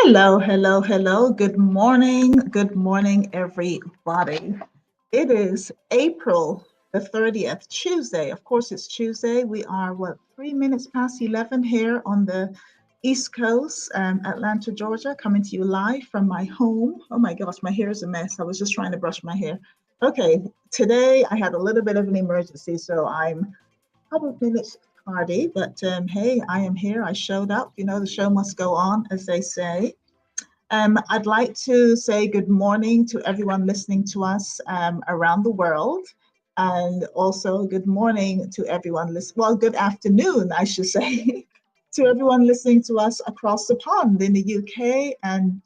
Hello, hello, hello. Good morning. Good morning, everybody. It is April the 30th, Tuesday. Of course, it's Tuesday. We are, 3 minutes past 11 here on the East Coast, Atlanta, Georgia, coming to you live from my home. Oh my gosh, my hair is a mess. I was just trying to brush my hair. Okay, today I had a little bit of an emergency, so I'm a couple of minutes tardy, but hey, I am here. I showed up. You know, the show must go on, as they say. I'd like to say good morning to everyone listening to us around the world. And also good morning to everyone good afternoon, I should say, to everyone listening to us across the pond in the UK and,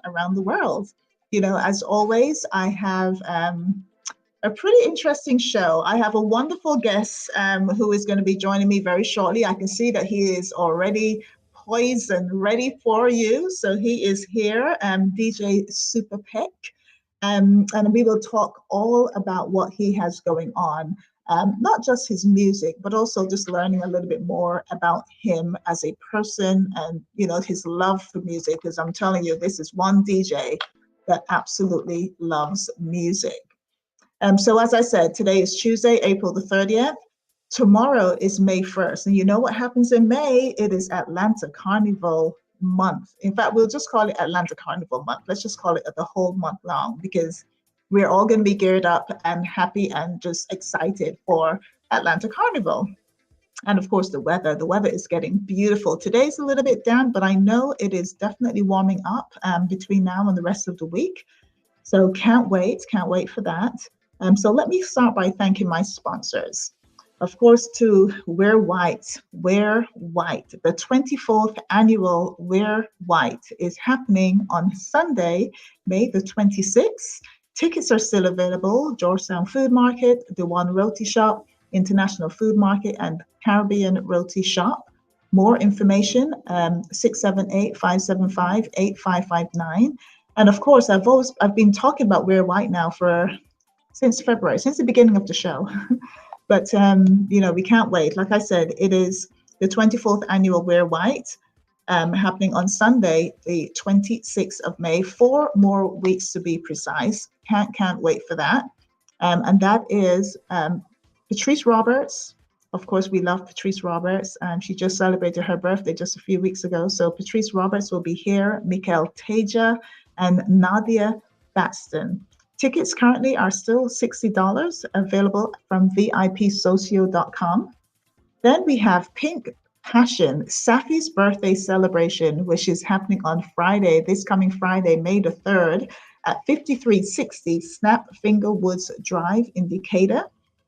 around the world. As always, I have a pretty interesting show. I have a wonderful guest who is going to be joining me very shortly. I can see that he is already poised and ready for you. So he is here, DJ SuperPec, and we will talk all about what he has going on. Not just his music, but also just learning a little bit more about him as a person and, his love for music. Because I'm telling you, this is one DJ that absolutely loves music. So as I said, today is Tuesday, April the 30th. Tomorrow is May 1st. And you know what happens in May? It is Atlanta Carnival month. In fact, we'll just call it Atlanta Carnival month. Let's just call it the whole month long because we're all going to be geared up and happy and just excited for Atlanta Carnival. And of course, the weather is getting beautiful. Today's a little bit damp, but I know it is definitely warming up between now and the rest of the week. So can't wait for that. So let me start by thanking my sponsors. Of course, to Wear White. The 24th annual Wear White is happening on Sunday, May the 26th. Tickets are still available. Georgetown Food Market, The One Roti Shop, International Food Market, and Caribbean Roti Shop. More information, 678-575-8559. And of course, I've been talking about Wear White now since February, since the beginning of the show. But, we can't wait. Like I said, it is the 24th annual Wear White happening on Sunday, the 26th of May, 4 more weeks to be precise. Can't wait for that. And that is Patrice Roberts. Of course, we love Patrice Roberts. She just celebrated her birthday just a few weeks ago. So Patrice Roberts will be here, Mikel Teja, and Nadia Baston. Tickets currently are still $60, available from VIPsocio.com. Then we have Pink Passion, Safi's birthday celebration, which is happening on Friday, this coming Friday, May the 3rd, at 5360 Snap Finger Woods Drive in Decatur.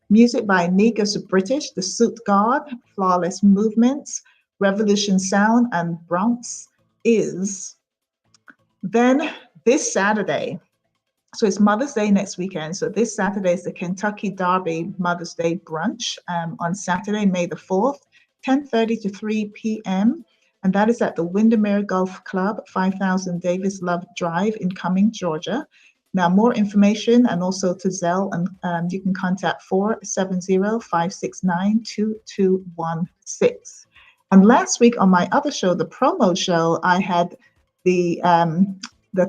Music by Negus British, The Suit God, Flawless Movements, Revolution Sound, and Bronx Is. Then this Saturday, so it's Mother's Day next weekend. So this Saturday is the Kentucky Derby Mother's Day brunch on Saturday, May the 4th, 10:30 to 3 p.m. and that is at the Windermere Golf Club, 5000 Davis Love Drive in Cumming, Georgia. Now, more information and also to Zelle, and you can contact 470-569-2216. And last week on my other show, the promo show, I had the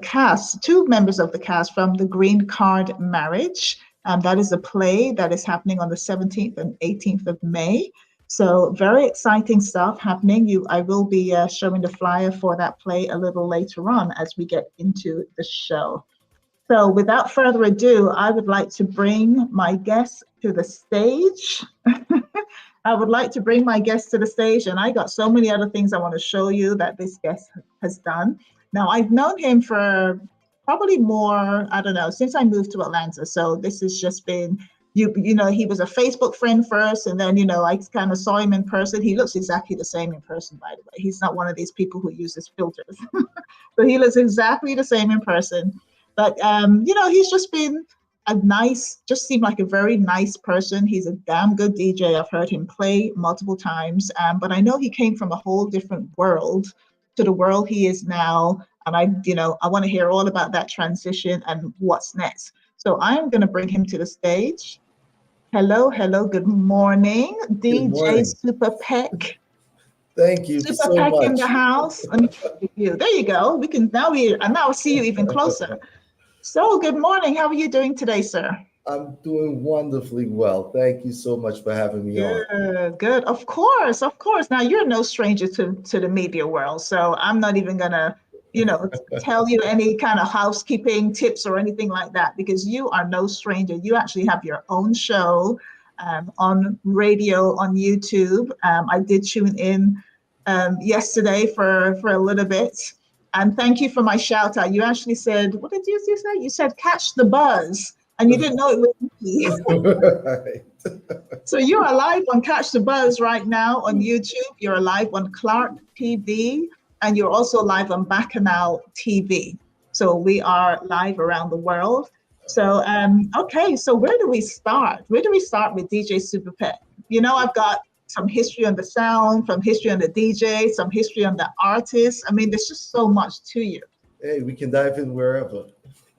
cast, two members of the cast from The Green Card Marriage. That is a play that is happening on the 17th and 18th of May. So very exciting stuff happening. I will be showing the flyer for that play a little later on as we get into the show. So without further ado, I would like to bring my guest to the stage. I would like to bring my guest to the stage, and I got so many other things I want to show you that this guest has done. Now, I've known him for probably more, I don't know, since I moved to Atlanta. So this has just been, you know, he was a Facebook friend first, and then, you know, I kind of saw him in person. He looks exactly the same in person, by the way. He's not one of these people who uses filters. So he looks exactly the same in person. But, you know, he's just been just seemed like a very nice person. He's a damn good DJ. I've heard him play multiple times, but I know he came from a whole different world to the world he is now. And I want to hear all about that transition and what's next. So I'm going to bring him to the stage. Hello, good morning, Good DJ morning. SuperPec. Thank you so SuperPec much. in the house. Let me show you. There you go. We can now see you even closer. So good morning. How are you doing today, sir? I'm doing wonderfully well. Thank you so much for having me on. Good. Of course. Now you're no stranger to the media world, so I'm not even gonna, tell you any kind of housekeeping tips or anything like that, because you are no stranger. You actually have your own show on radio, on YouTube. I did tune in yesterday for a little bit. And thank you for my shout out. You actually said, what did you say? You said catch the buzz, and you didn't know it was me. Right. So you are live on Catch the Buzz right now on YouTube. You're live on Clark TV, and you're also live on Bacchanal TV. So we are live around the world. So, okay, so where do we start? Where do we start with DJ SuperPec? You know, I've got some history on the sound, some history on the DJ, some history on the artist. I mean, there's just so much to you. Hey, we can dive in wherever.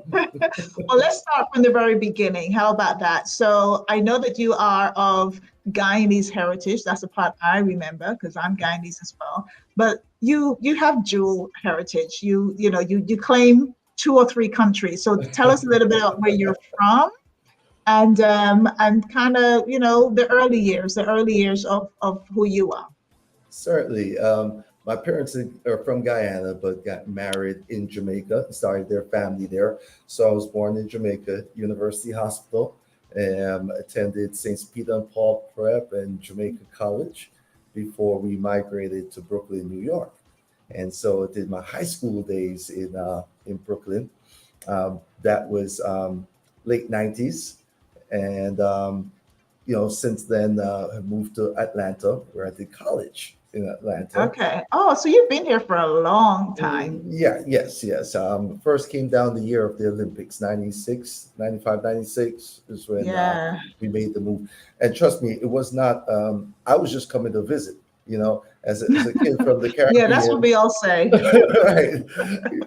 Well, let's start from the very beginning. How about that? So I know that you are of Guyanese heritage. That's a part I remember because I'm Guyanese as well. But you have dual heritage. You claim 2 or 3 countries. So tell us a little bit about where you're from and kind of the early years of who you are. Certainly. My parents are from Guyana, but got married in Jamaica, started their family there. So I was born in Jamaica, University Hospital, attended St. Peter and Paul Prep and Jamaica College before we migrated to Brooklyn, New York. And so I did my high school days in Brooklyn. That was late 90s. And, since then, I moved to Atlanta where I did college in Atlanta. Okay. Oh, so you've been here for a long time. Yes. First came down the year of the Olympics, 96, 95, 96 is when we made the move. And trust me, it was not, I was just coming to visit, as a kid from the Caribbean. Yeah, that's what we all say. Right.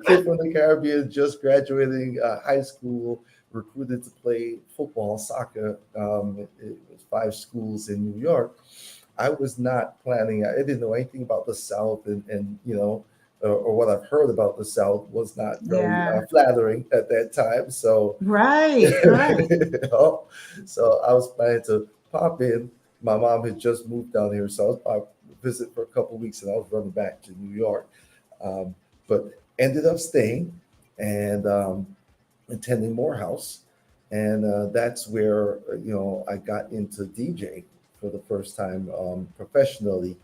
Kid from the Caribbean, just graduating high school, recruited to play football, soccer. It was 5 schools in New York. I was not planning. I didn't know anything about the South, and or what I've heard about the South was not very flattering at that time. So right. So I was planning to pop in. My mom had just moved down here, so I was visit for a couple of weeks, and I was running back to New York. But ended up staying and attending Morehouse, and that's where I got into DJ for the first time professionally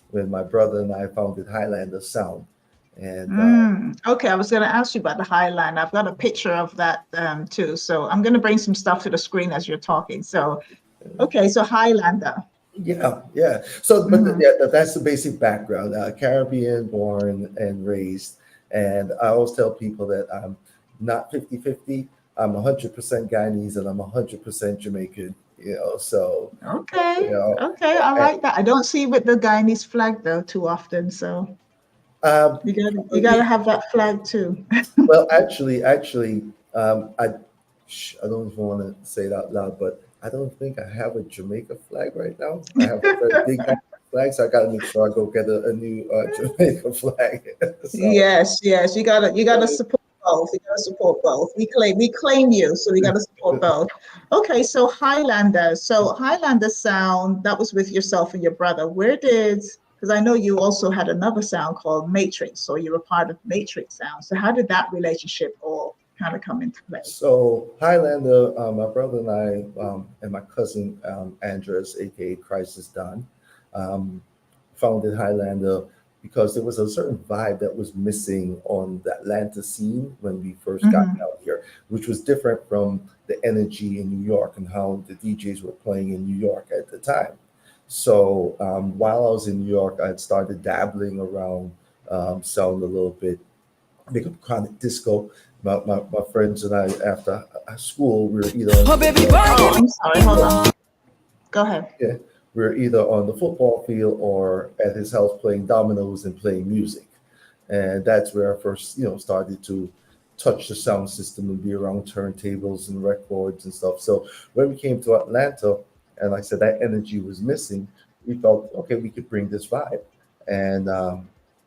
when my brother and I founded Highlander Sound. And okay, I was going to ask you about the Highlander. I've got a picture of that too. So I'm going to bring some stuff to the screen as you're talking. So, okay, so Highlander. Yeah. So, but that's the basic background. Caribbean born and raised. And I always tell people that I'm not 50-50. I'm 100% Guyanese and I'm 100% Jamaican. So okay, I like that. I don't see with the Guyanese flag though too often. So You gotta have that flag too. Well, actually, I don't even want to say it out loud, but I don't think I have a Jamaica flag right now. I have a very big flag, so I got to make sure I go get a new Jamaica flag. So, Yes, yes, you gotta support both. You gotta support both. We claim you, so we gotta support both. Okay, so Highlander. So Highlander sound, that was with yourself and your brother. Where did, because I know you also had another sound called Matrix, so you were part of Matrix Sound. So how did that relationship all kind of come into play? so Highlander, my brother and and my cousin Andres, aka Crisis Don, um, founded Highlander because there was a certain vibe that was missing on the Atlanta scene when we first got Hmm. out here, which was different from the energy in New York and how the DJs were playing in New York at the time. So while I was in New York, I had started dabbling around sound a little bit, make up chronic disco. My friends and I, after school, we were either on Oh, the baby, football, Oh, boy, I'm sorry. Hold on. Go ahead. yeah, we were either on the football field or at his house playing dominoes and playing music. And that's where I first, started to touch the sound system and be around turntables and records and stuff. So when we came to Atlanta, and like I said, that energy was missing, we felt, okay, we could bring this vibe. And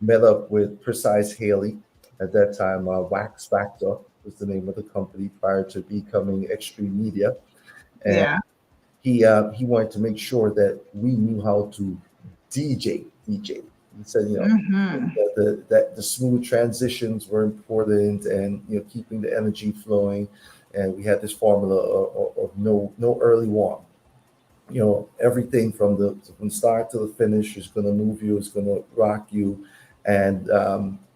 met up with Precise Haley. At that time, Wax Factor was the name of the company prior to becoming Extreme Media. And Yeah. he wanted to make sure that we knew how to DJ. He said, Hmm. that the smooth transitions were important, and keeping the energy flowing. And we had this formula of no early warm. Everything from start to the finish is going to move you, is going to rock you. And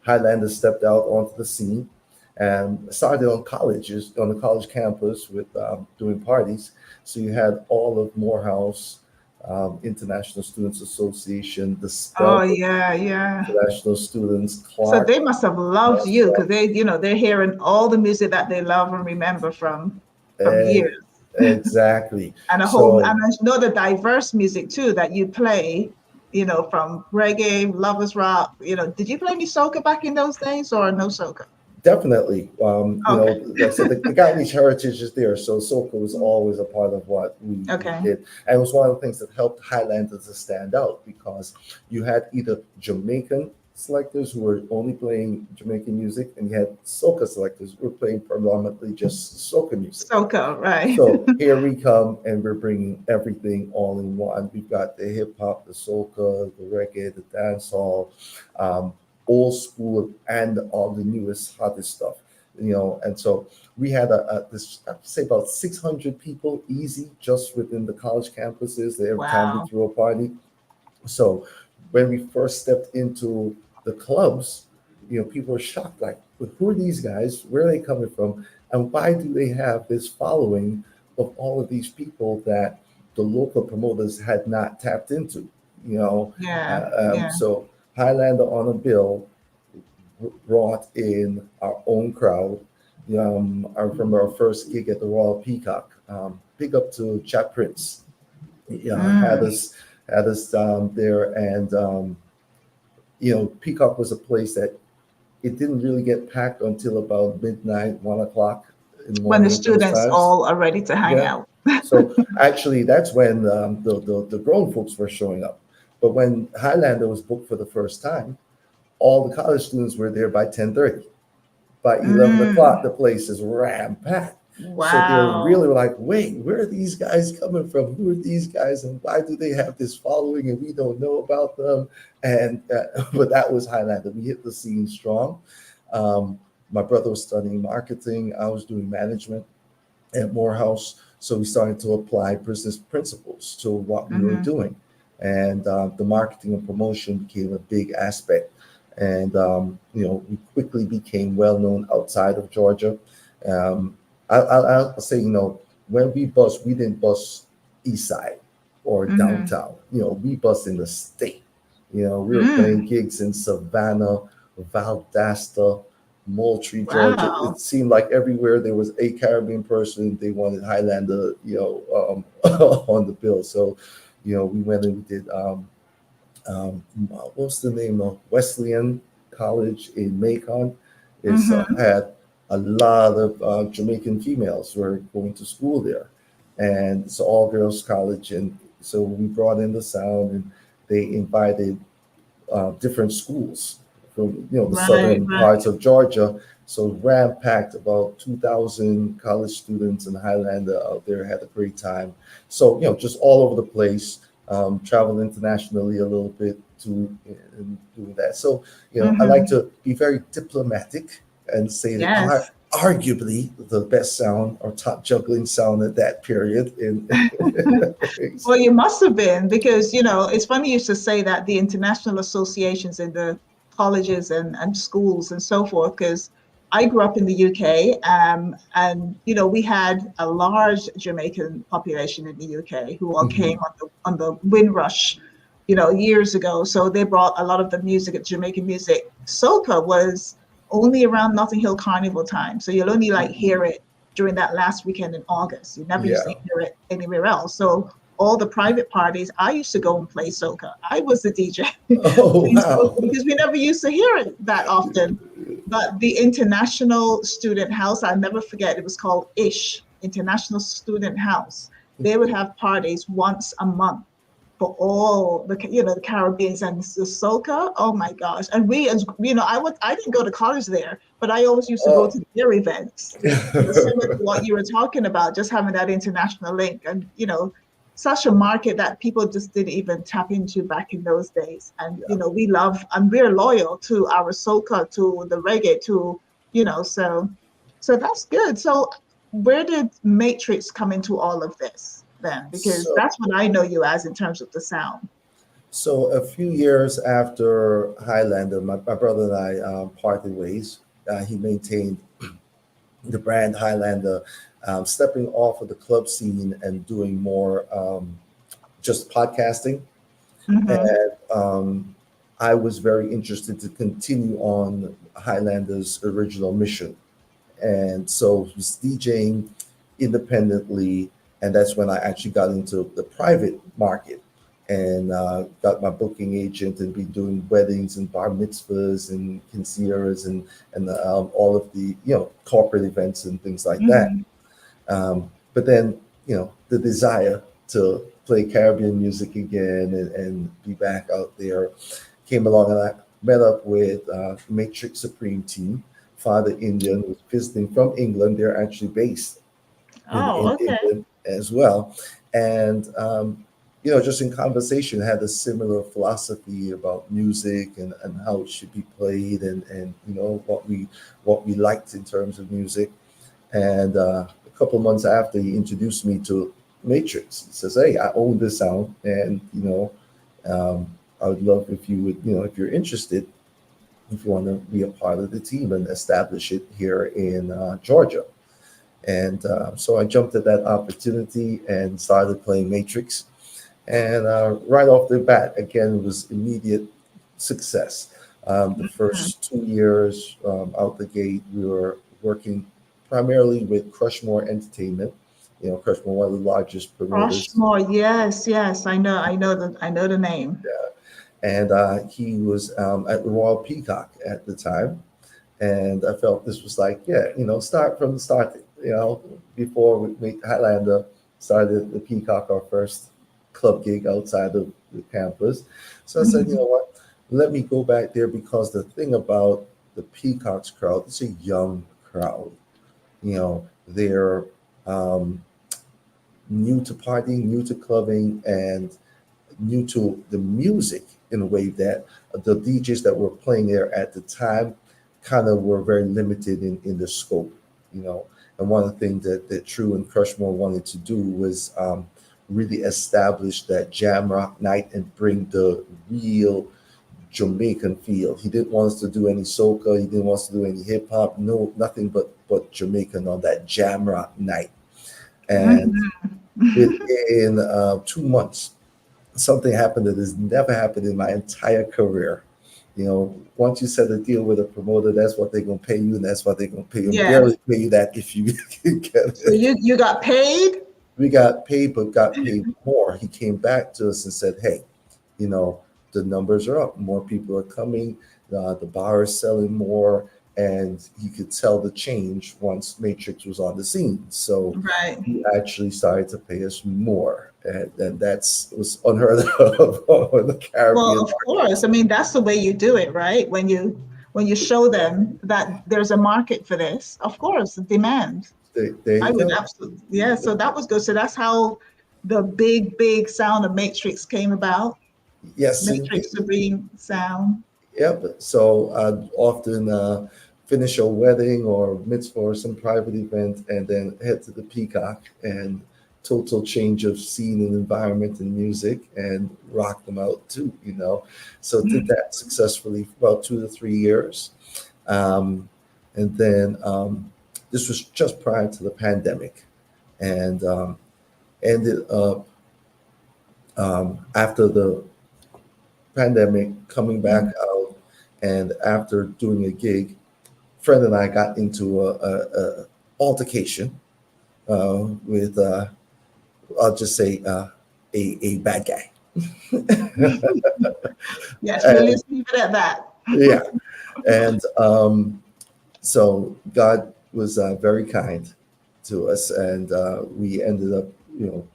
Highlander stepped out onto the scene and started on colleges, on the college campus, with doing parties. So you had all of Morehouse, International Students Association, the Oh, Spell yeah, yeah. International Students, So Clark. they must have loved you because they're hearing all the music that they love and remember from eh, years, exactly. and So I know the diverse music too that you play. From reggae, lovers rock. Did you play any soca back in those days or no soca? definitely, Okay, like I said, the Guyanese heritage is there. So soca was always a part of what we okay. did, and it was one of the things that helped Highlanders to stand out because you had either Jamaican selectors who were only playing Jamaican music, and you had soca selectors who were playing predominantly just soca music. Soca, right? So here we come, and we're bringing everything all in one. We've got the hip hop, the soca, the reggae, the dancehall, um, old school, and all the newest, hottest stuff. And so we had this, I'd say about 600 people easy just within the college campuses. Every time we Wow. threw a party, so when we first stepped into the clubs, people were shocked, like, "But who are these guys? Where are they coming from? And why do they have this following of all of these people that the local promoters had not tapped into?" You know, Yeah, yeah. so Highlander on a bill brought in our own crowd. I remember our first gig at the Royal Peacock. Big up to Chat Prince. Had Mm. us there, and Peacock was a place that it didn't really get packed until about midnight, 1 o'clock in the When the morning at those students times. all are ready to hang Yeah. out. So actually, that's when the grown folks were showing up. But when Highlander was booked for the first time, all the college students were there by 10:30. By 11 o'clock, Mm. the place is ram packed. So they're Wow. really like, wait, where are these guys coming from? Who are these guys? And why do they have this following and we don't know about them? And but that was Highlander. We hit the scene strong. Um, my brother was studying marketing. I was doing management at Morehouse. So we started to apply business principles to what we were Hmm. doing. And the marketing and promotion became a big aspect. And, we quickly became well known outside of Georgia. Um, I'll say, when we bust, we didn't bust East Side or Hmm. downtown. We bust in the state. We were playing Mm. gigs in Savannah, Valdosta, Moultrie, Georgia. Wow. It seemed like everywhere there was a Caribbean person, they wanted Highlander, on the bill. So, we went and we did, what's the name of Wesleyan college in Macon. It's Mm-hmm. had a lot of Jamaican females who are going to school there, and it's all girls college. And so we brought in the sound, and they invited different schools from the Right, southern right. parts of Georgia. So ram packed, about 2,000 college students in Highlander out there, had a great time. So just all over the place, travel internationally a little bit to in doing that. So I like Mm-hmm. to be very diplomatic and say that Yes. arguably the best sound or top juggling sound at that period. In Well, you must have been because, it's funny you should say that the international associations in the colleges and schools and so forth, because I grew up in the UK, and, we had a large Jamaican population in the UK who all came Mhm. on the Windrush, years ago. So they brought a lot of the music, Jamaican music. Soca was only around Notting Hill Carnival time. So you'll only like hear it during that last weekend in August. You never used to Yeah. hear it anywhere else. So all the private parties, I used to go and play soca. I was the DJ Oh playing soca wow. because we never used to hear it that often. But the International Student House, I'll never forget, it was called International Student House. They would have parties once a month for all the Caribbeans and the soca. Oh my gosh! And we, as I didn't go to college there, but I always used to go Oh. to their events. Similar to what you were talking about, just having that international link, and such a market that people just didn't even tap into back in those days. And we love and we're loyal to our soca, to the reggae, to so that's good. So where did Matrix come into all of this then? Because So, that's what I know you as in terms of the sound. so a few years after Highlander, my brother and I parted ways. He maintained the brand Highlander, stepping off of the club scene and doing more just podcasting. Mm-hmm. And I was very interested to continue on Highlander's original mission. And so was DJing independently, and that's when I actually got into the private market and got my booking agent and been doing weddings and bar mitzvahs and quinceañeras and all of the corporate events and things like that. Mm-hmm. But then the desire to play Caribbean music again and be back out there came along, and I met up with Matrix Supreme Team. Father Indian was visiting from England. They're actually based in Oh, okay. England as well. And, just in conversation, had a similar philosophy about music and how it should be played and what we liked in terms of music. And a couple of months after, he introduced me to Matrix. He says, "Hey, I own this sound, and I would love if you would, if you're interested, if you want to be a part of the team and establish it here in Georgia." And so I jumped at that opportunity and started playing Matrix. And right off the bat, again, it was immediate success. The Mhm. first 2 years out the gate, we were working primarily with Crushmore Entertainment. Crushmore, one of the largest promoters. Rushmore, yes, yes, I know the name. And he was at the Royal Peacock at the time. And I felt this was like, yeah, start from the start. Before we Highlander started the Peacock, our first club gig outside of the campus. So I said, you Mhm. know what, let me go back there, because the thing about the Peacock's crowd, it's a young crowd. They're new to partying, new to clubbing, and new to the music in a way that the DJs that were playing there at the time kind of were very limited in the scope, you know. And one of the things that True and Crushmore wanted to do was really establish that jam rock night and bring the real Jamaican feel. He didn't want us to do any soca. He didn't want us to do any hip hop. No, nothing but Jamaican on that jam rock night. And Mhm. within 2 months, something happened that has never happened in my entire career. Once you set a deal with a promoter, that's what they're gonna pay you, and that's what they're gonna pay you. And Yes. barely pay you that if you can get So it. you got paid? We got paid, but got paid more. He came back to us and said, "Hey, you know, the numbers are up. More people are coming. the bars selling more, and he could tell the change once Matrix was on the scene. So Right. he actually started to pay us more, and that's was unheard of in the Well, Caribbean of market. course. I mean, that's the way you do it, right? When you show them that there's a market for this, of course, demand. There I you would go. absolutely, yeah. So that was good. So that's how the big, big sound of Matrix came about. Yes, Matrix indeed. Supreme sound. Yep. So I'd often finish a wedding or mitzvah or some private event and then head to the Peacock and total change of scene and environment and music and rock them out too, you know. So did that successfully for about 2 to 3 years. Um, and then this was just prior to the pandemic. And ended up after the pandemic coming back Mhm. out, and after doing a gig, friend and I got into a altercation with I'll just say a bad guy. Yes, we'll And just leave it at that. yeah, and so God was very kind to us, and we ended up, you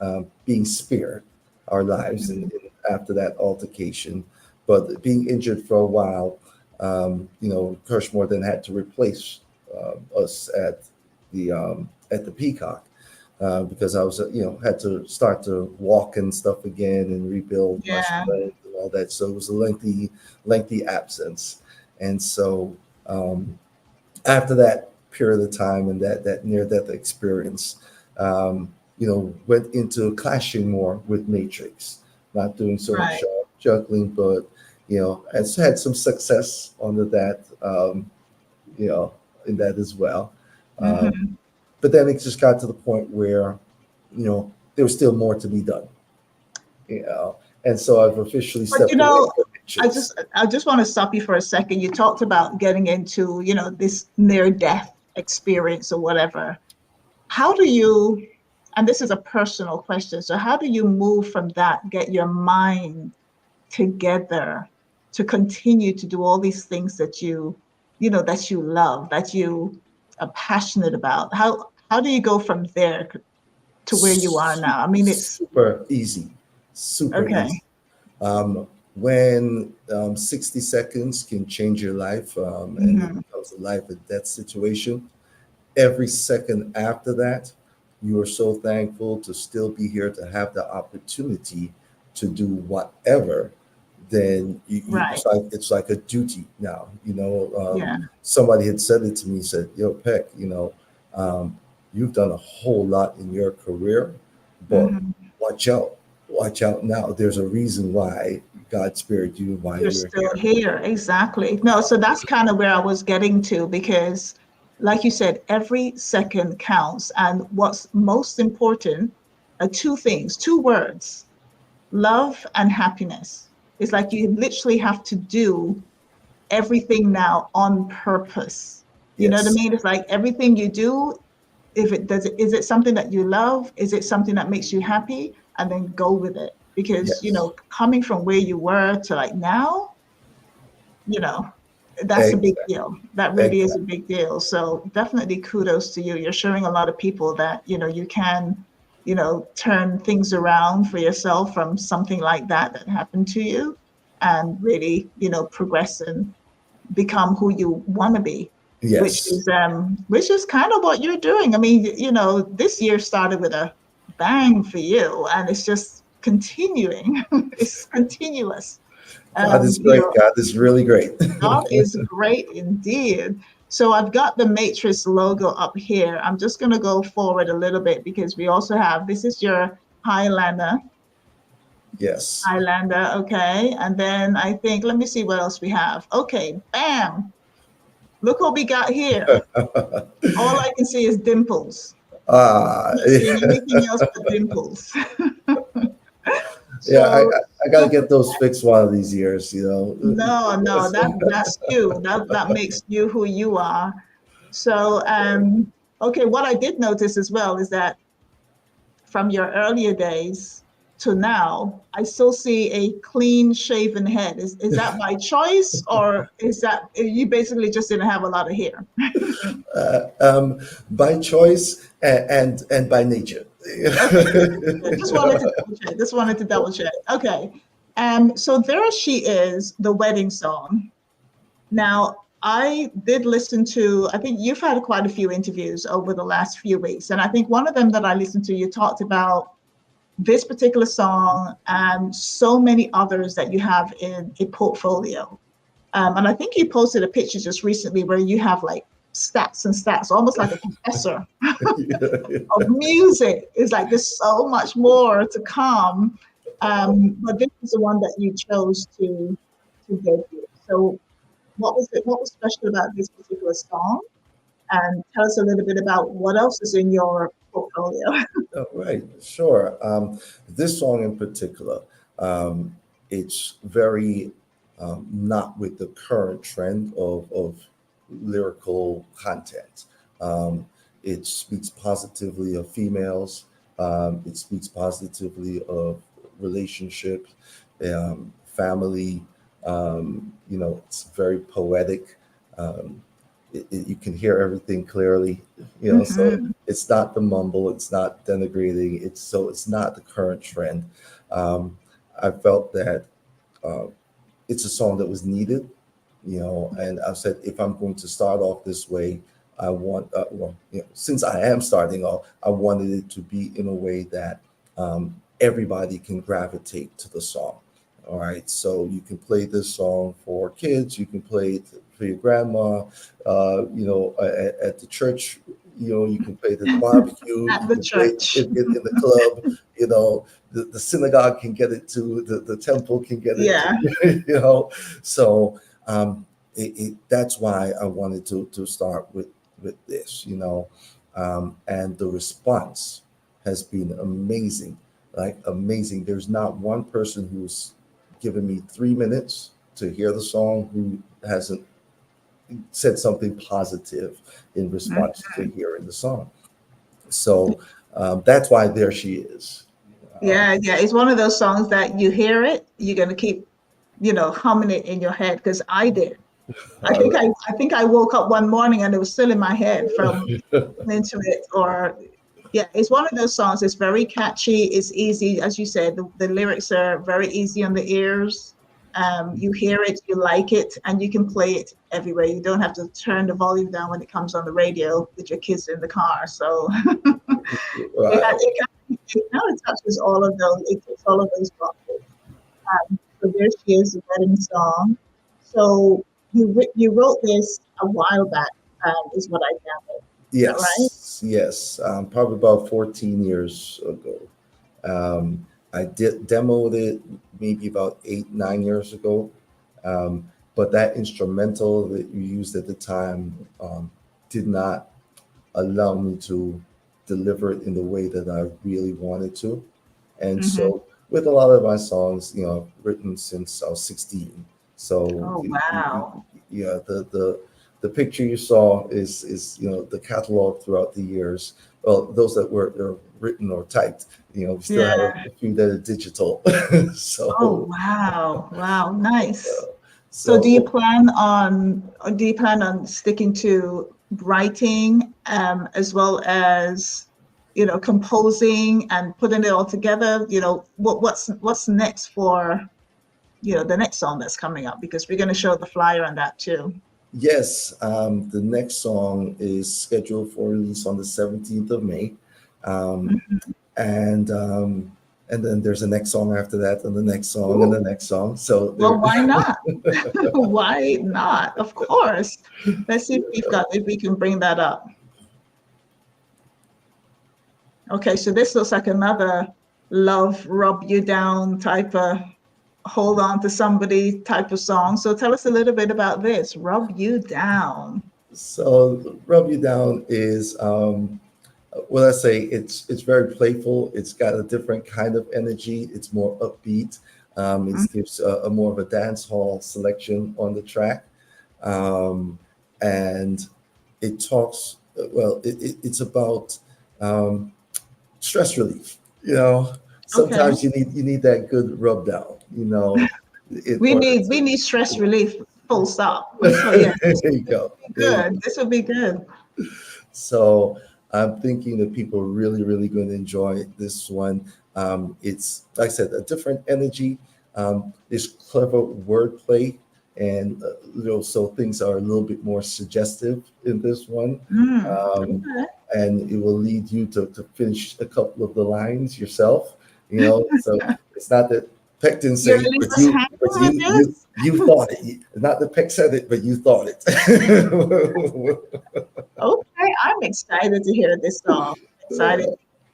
know, being spared our lives Mhm. after that altercation. But being injured for a while, you know, Kirschmore then had to replace us at the Peacock. Because I was, you know, had to start to walk and stuff again and rebuild my Yeah. strength and all that. So it was a lengthy absence. And so after that period of time and that near death experience, you know, went into clashing more with Matrix, not doing so much Right. juggling, but you know, has had some success under that, you know, in that as well. Um, Hmm. but then it just got to the point where, you know, there was still more to be done, you know, and so I've officially But stepped away from I Matrix. just I just want to stop you for a second. You talked about getting into, this near death experience or whatever. How do you, and this is a personal question, so how do you move from that, get your mind together to continue to do all these things that that you love, that you are passionate about? How do you go from there to where you are now? I mean, it's Super easy, super okay. easy. When 60 seconds can change your life, and it Hmm. becomes a life and death situation, every second after that, you are so thankful to still be here, to have the opportunity to do whatever. Then Right. it's like a duty now. You know, Yeah. somebody had said it to me. Said, "Yo, Peck, you know, um, you've done a whole lot in your career, but Hmm. watch out, watch out now. There's a reason why God spared you, why You're you're still here." here. Exactly. No, so that's kind of where I was getting to because, like you said, every second counts. And what's most important are two things, two words: love and happiness. It's like you literally have to do everything now on purpose. You know what I Yes, mean? It's like everything you do, if it does, is it something that you love? Is it something that makes you happy? And then go with it. Because, yes, coming from where you were to like now, you know, that's a big exactly, deal. That really is a exactly. big deal. So definitely kudos to you. You're showing a lot of people that, you can, turn things around for yourself from something like that happened to you and really, progress and become who you want to be, which Yes, is kind of what you're doing. I mean, this year started with a bang for you and it's just continuing. It's continuous. God is You great. know, God is really great. God is great indeed. So I've got the Matrix logo up here. I'm just going to go forward a little bit because we also have, this is your Highlander, Yes. Highlander, okay. And then I think, let me see what else we have. Okay, bam. Look what we got here. All I can see is dimples. Ah, Not seeing anything else but dimples. yeah. So I got to get those fixed one of these years. You no, no, know. that's you. That makes you who you are. So, okay, what I did notice as well is that from your earlier days, to now, I still see a clean shaven head. Is that by choice, or is that you basically just didn't have a lot of hair? uh, um, by choice and by nature. Okay, good, good. Just wanted to double check. Just wanted to double check. Okay. So There She Is, the wedding song. Now, I did listen to, I think you've had quite a few interviews over the last few weeks. And I think one of them that I listened to, you talked about this particular song and so many others that you have in a portfolio. And I think you posted a picture just recently where you have like stats and stats, almost like a professor of music. It's like there's so much more to come. But this is the one that you chose to debut. So what was it? What was special about this particular song? And tell us a little bit about what else is in your portfolio. Oh, right, sure. This song in particular, it's very not with the current trend of lyrical content. Um, it speaks positively of females. It speaks positively of relationships, family. It's very poetic. You can hear everything clearly. So Mhm. it's not the mumble, it's not denigrating. It's not the current trend. Um, I felt that uh, it's a song that was needed, and I said if I'm going to start off this way, I want since I am starting off, I wanted it to be in a way that everybody can gravitate to the song. All right, so you can play this song for kids, you can play it for your grandma, at the church, you can play it at the barbecue, At you the can play church. it in the club, the synagogue can get it too, the temple can get it Yeah. too, So that's why I wanted to start with this, and the response has been amazing, like amazing. There's not one person who's given me 3 minutes to hear the song who hasn't said something positive in response to hearing the song. So that's why There She Is. Um, Yeah, yeah. It's one of those songs that you hear it, you're gonna keep, humming it in your head. Because I did. I all think right. I think I woke up one morning and it was still in my head from listening to it. Or yeah, it's one of those songs. It's very catchy. It's easy, as you said. The lyrics are very easy on the ears. You hear it, you like it, and you can play it everywhere. You don't have to turn the volume down when it comes on the radio with your kids in the car. So Right. it kind of touches all of those. It ticks all of those boxes. So There She Is, the wedding song. So you wrote this a while back, is what I gathered. Is that right? Yes, yes. Probably about 14 years ago. I did demoed it maybe about 8, 9 years ago. But that instrumental that you used at the time did not allow me to deliver it in the way that I really wanted to. And Hmm. so, with a lot of my songs, I've written since I was 16. So, Oh, wow. yeah, the picture you saw is the catalog throughout the years. Well, those that were written or typed, we still have Yeah. a few that are digital. Oh, so, wow. Wow. Nice. So so do you plan on sticking to writing, as well as, composing and putting it all together? What's next for, the next song that's coming up? Because we're going to show the flyer on that too. yes, the next song is scheduled for release on the 17th of May. Um, and and then there's the next song after that, and the next song, and the Ooh, next song. So well, there, why not? Why not? Of course. Let's see if we can bring that up. Okay, so this looks like another love rub you down type of hold on to somebody type of song. So tell us a little bit about this, Rub You Down. so Rub You Down is well, I say it's very playful. It's got a different kind of energy. It's more upbeat. It gives a more of a dance hall selection on the track, um, and it talks. Well, it's about um, stress relief. Okay. sometimes you need that good rub down, in order We to. need stress relief, full stop. So There yes, this you would go. be There you good. go. This would be good. So I'm thinking that people are really, really going to enjoy this one. It's, like I said, a different energy. There's clever wordplay, and so things are a little bit more suggestive in this one. Um, Okay. and it will lead you to finish a couple of the lines yourself. So it's not that Peck didn't say You're it, leaving but us you, hanging but with you, you, this? you thought it. Not that Peck said it, but you thought it. Okay, I'm excited to hear this song. Excited.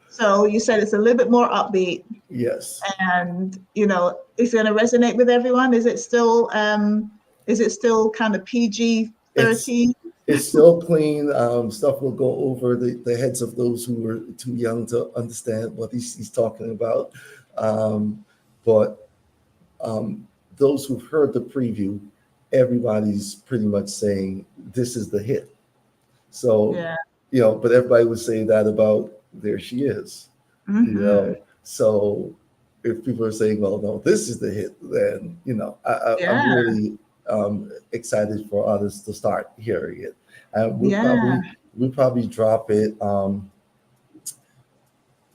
So you said it's a little bit more upbeat, Yes. and it's going to resonate with everyone. Is it still kind of PG It's 13? it's still clean. Stuff will go over the heads of those who were too young to understand what he's talking about. Um, but those who've heard the preview, everybody's pretty much saying this is the hit. So, Yeah. but everybody would say that about There She Is, Hmm. So if people are saying, well, no, this is the hit, then, I'm Yeah. really excited for others to start hearing it. And Yeah. we'll probably drop it.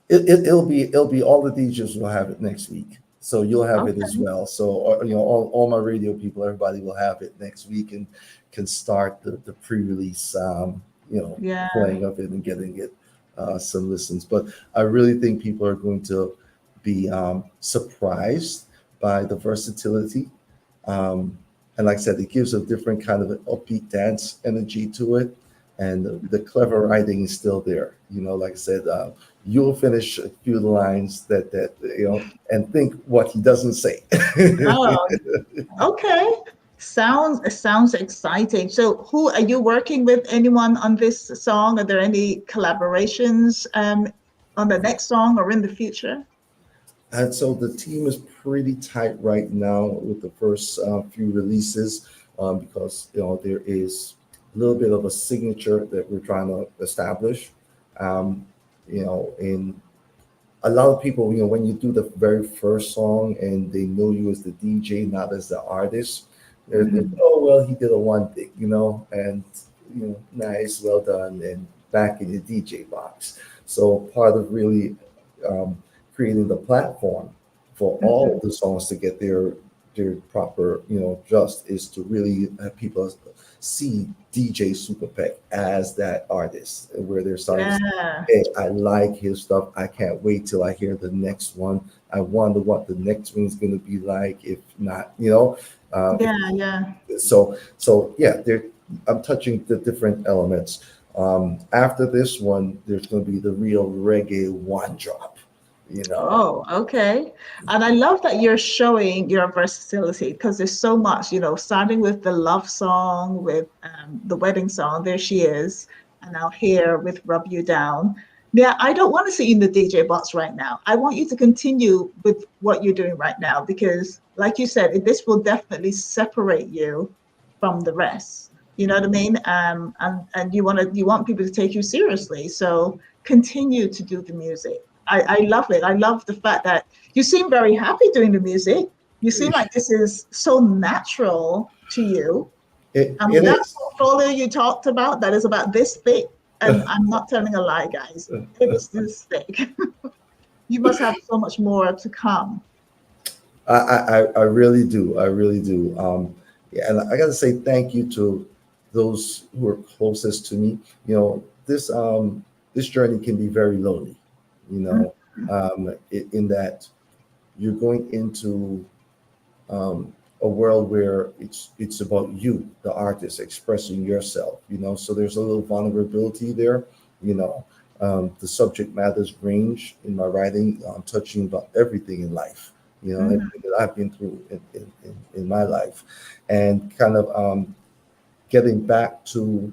It'll be all the DJs will have it next week. So you'll have it as Okay. well. So all my radio people, everybody will have it next week and can start the pre-release Yeah. playing of it and getting it some listens. But I really think people are going to be surprised by the versatility. Um, and like I said, it gives a different kind of an upbeat dance energy to it. And the clever writing is still there. Like I said, you'll finish a few of the lines and think what he doesn't say. Oh, okay. It sounds exciting. So, who are you working with? Anyone on this song? Are there any collaborations on the next song or in the future? And so the team is pretty tight right now with the first few releases because there is a little bit of a signature that we're trying to establish. Um, in a lot of people, when you do the very first song and they know you as the DJ, not as the artist, they're thinking, Mhm. oh well, he did a one thing, and nice, well done, and back in the DJ box. So part of really um, creating the platform for all Mhm. of the songs to get their proper, just is to really have people see DJ SuperPec as that artist, where they're starting to say, Yeah. hey, I like his stuff. I can't wait till I hear the next one. I wonder what the next one's going to be like. If not, if Yeah. Yeah. so yeah, I'm touching the different elements. After this one, there's going to be the real reggae one drop. You know, Oh, okay. And I love that you're showing your versatility because there's so much, starting with the love song, with the wedding song, There She Is, and now here with Rub You Down. Yeah, I don't want to see you in the DJ box right now. I want you to continue with what you're doing right now because, like you said, this will definitely separate you from the rest. You know what I mean? And you want people to take you seriously. So continue to do the music. I love it. I love the fact that you seem very happy doing the music. You seem like this is so natural to you. it That is. portfolio you talked about, that is about this thick, and I'm not telling a lie, guys. It is this thick. You must have so much more to come. I really do. I really do. Yeah, and I got to say thank you to those who are closest to me. This journey can be very lonely. In that you're going into a world where it's about you, the artist, expressing yourself. So there's a little vulnerability there. You know, the subject matters range in my writing, touching about everything in life. Mhm. Everything that I've been through in my life, and kind of getting back to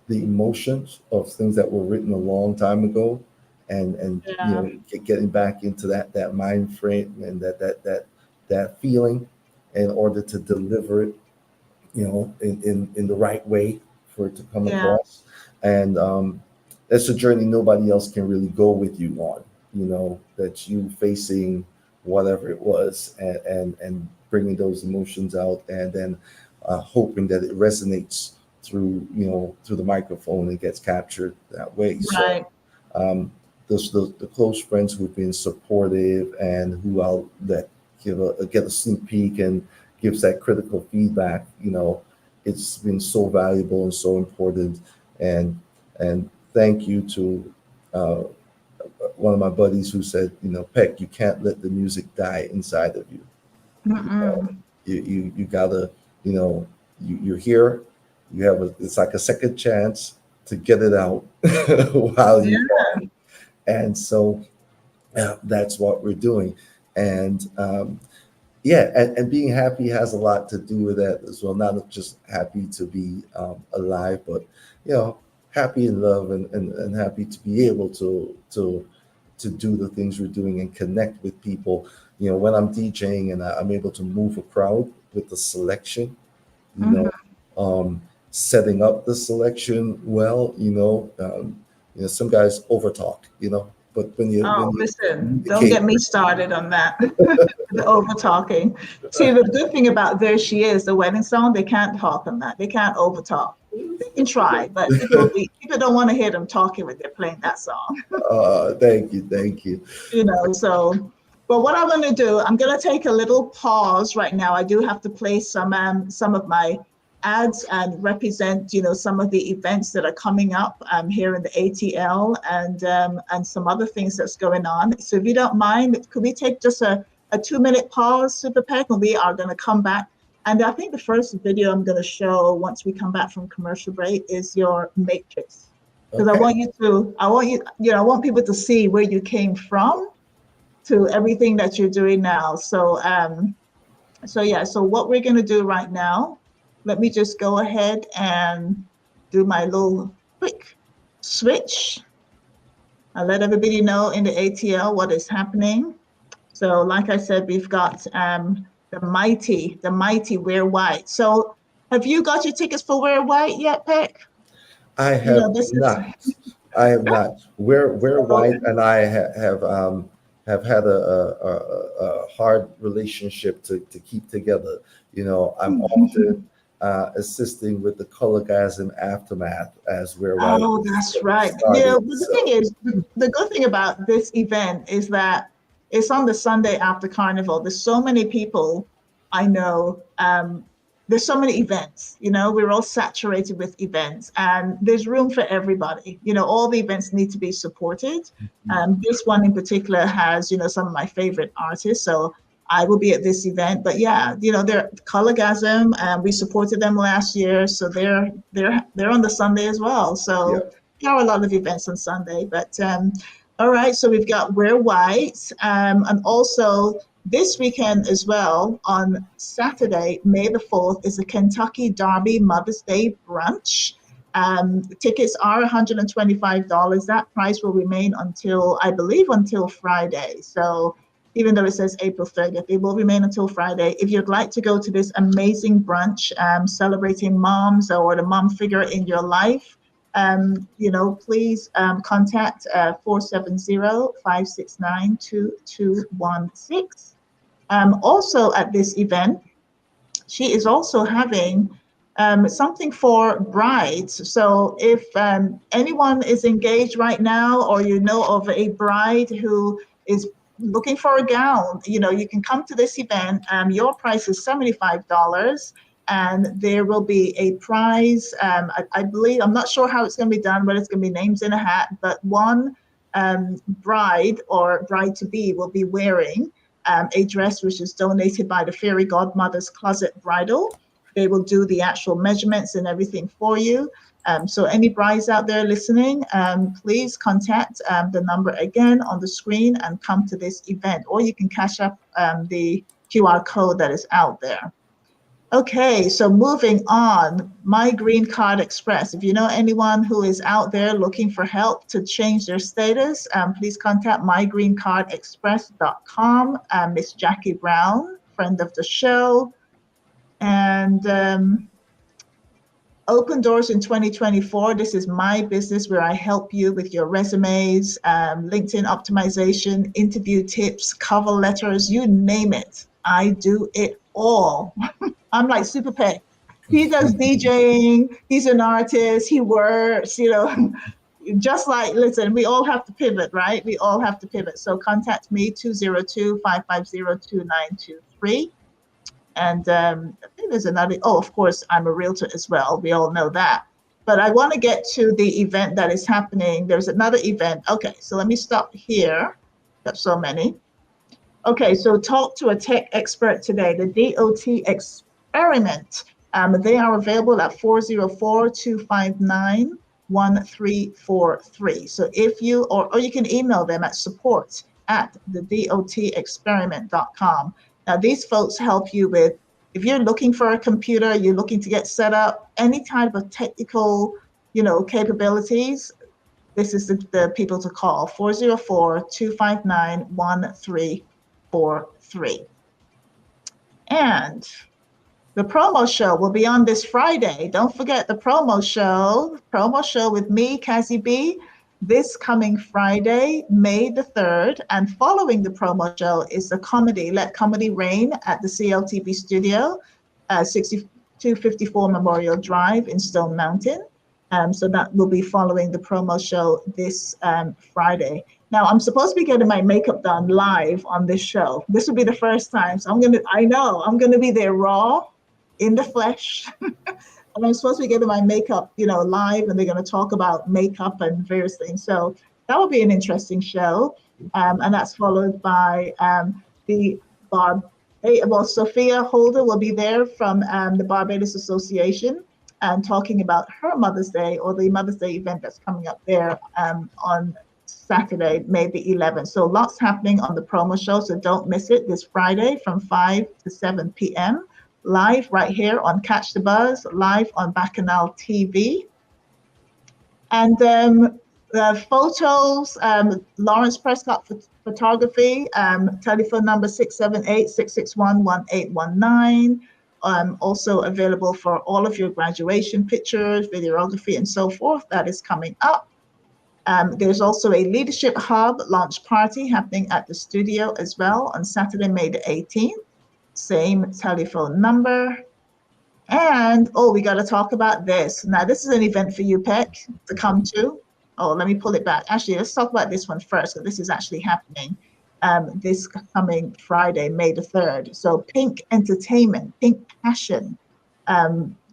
the emotions of things that were written a long time ago, and Yeah, getting back into that mind frame and that feeling in order to deliver it, in the right way for it to come yeah, across. And that's a journey nobody else can really go with you on. that you facing whatever it was, and bringing those emotions out, and then hoping that it resonates through the microphone and gets captured that way. So Right. um, the close friends who've been supportive and who I'll let get a sneak peek and gives that critical feedback, it's been so valuable and so important. And thank you to uh, one of my buddies who said, Peck, you can't let the music die inside of you. Mm-mm. You gotta, you're here. It's like a second chance to get it out while you Yeah. can. And so that's what we're doing. And yeah, and being happy has a lot to do with that as well. Not just happy to be alive, but happy in love, and happy to be able to do the things we're doing and connect with people. When I'm DJing and I'm able to move a crowd with the selection, you know, Mhm. setting up the selection well, some guys overtalk, but Oh, when you listen, don't communicate. get me started on that. The over talking. See, the good thing about There She Is, the wedding song, they can't talk on that. They can't over talk. They can try, but people don't want to hear them talking when they're playing that song. Thank you. So, but what I'm going to do, I'm going to take a little pause right now. I do have to play some of my ads and represent, some of the events that are coming up here in the ATL, and some other things that's going on. So if you don't mind, could we take just a 2-minute pause, SuperPec, and we are going to come back. And I think the first video I'm going to show once we come back from commercial break is your matrix, because Okay. I want people to see where you came from to everything that you're doing now. So yeah, so what we're going to do right now, let me just go ahead and do my little quick switch. I'll let everybody know in the ATL what is happening. So like I said, we've got the mighty Wear White. So have you got your tickets for Wear White yet, Peck? I have This is not. I have not. We're so, white, and I have had a hard relationship to keep together. I'm often assisting with the colorgasm aftermath as We're White oh, is that's getting right. Yeah, started. but the thing So is, the good thing about this event is that it's on the Sunday after Carnival. There's so many people I know. There's so many events, we're all saturated with events, and there's room for everybody. All the events need to be supported. This one in particular has, some of my favorite artists. So I will be at this event. But yeah, they're Colorgasm, and we supported them last year, so they're on the Sunday as well. yeah. So there are a lot of events on Sunday. But all right, so we've got Wear White, and also this weekend as well on Saturday, May the 4th, is the Kentucky Derby Mother's Day brunch. Tickets are $125. That price will remain until, I believe, until Friday. So even though it says April 30th, it will remain until Friday. If you'd like to go to this amazing brunch celebrating moms or the mom figure in your life, please contact 470-569-2216. Also at this event, she is also having something for brides. So if anyone is engaged right now, or you know of a bride who is looking for a gown, you can come to this event. Your price is $75, and there will be a prize. I believe, I'm not sure how it's going to be done, but it's going to be names in a hat. But one bride or bride to be will be wearing a dress which is donated by the Fairy Godmother's Closet Bridal. They will do the actual measurements and everything for you. So any brides out there listening, please contact the number again on the screen and come to this event, or you can cash up the QR code that is out there. Okay, so moving on, My Green Card Express. If you know anyone who is out there looking for help to change their status, please contact mygreencardexpress.com. Miss Jackie Brown, friend of the show. And Open Doors in 2024. This is my business where I help you with your resumes, LinkedIn optimization, interview tips, cover letters, you name it. I do it all. I'm like SuperPec. He does DJing. He's an artist. He works, just like, listen, we all have to pivot, right? We all have to pivot. So contact me, 202-550-2923. And I think there's another, of course, I'm a realtor as well. We all know that. But I want to get to the event that is happening. There's another event. Okay, so let me stop here. Got so many. Okay, so talk to a tech expert today, the DOT experiment. They are available at 404-259-1343. So if you, or you can email them at support@thedotexperiment.com. Now, these folks help you with, if you're looking for a computer, you're looking to get set up, any type of technical, capabilities, this is the people to call, 404-259-1343. And the promo show will be on this Friday. Don't forget the promo show with me, Cazzy B, this coming Friday, May the 3rd. And following the promo show is the comedy, Let Comedy Reign at the CLTV studio, 6254 Memorial Drive in Stone Mountain. So that will be following the promo show this Friday. Now, I'm supposed to be getting my makeup done live on this show. This will be the first time. So I'm going to be there raw, in the flesh. And I'm supposed to be getting my makeup, live, and they're going to talk about makeup and various things. So that will be an interesting show. And that's followed by Sophia Holder will be there from the Barbados Association and talking about her Mother's Day, or the Mother's Day event that's coming up there on Saturday, May the 11th. So lots happening on the promo show, so don't miss it this Friday from 5 to 7 p.m. live right here on Catch the Buzz, live on Bacchanal TV. And the photos, Lawrence Prescott Photography, telephone number 678-661-1819. Also available for all of your graduation pictures, videography, and so forth. That is coming up. There's also a Leadership Hub launch party happening at the studio as well on Saturday, May the 18th. Same telephone number. And, we got to talk about this. Now, this is an event for you, Peck, to come to. Let me pull it back. Actually, let's talk about this one first, because this is actually happening this coming Friday, May the 3rd. So Pink Entertainment, Pink Passion.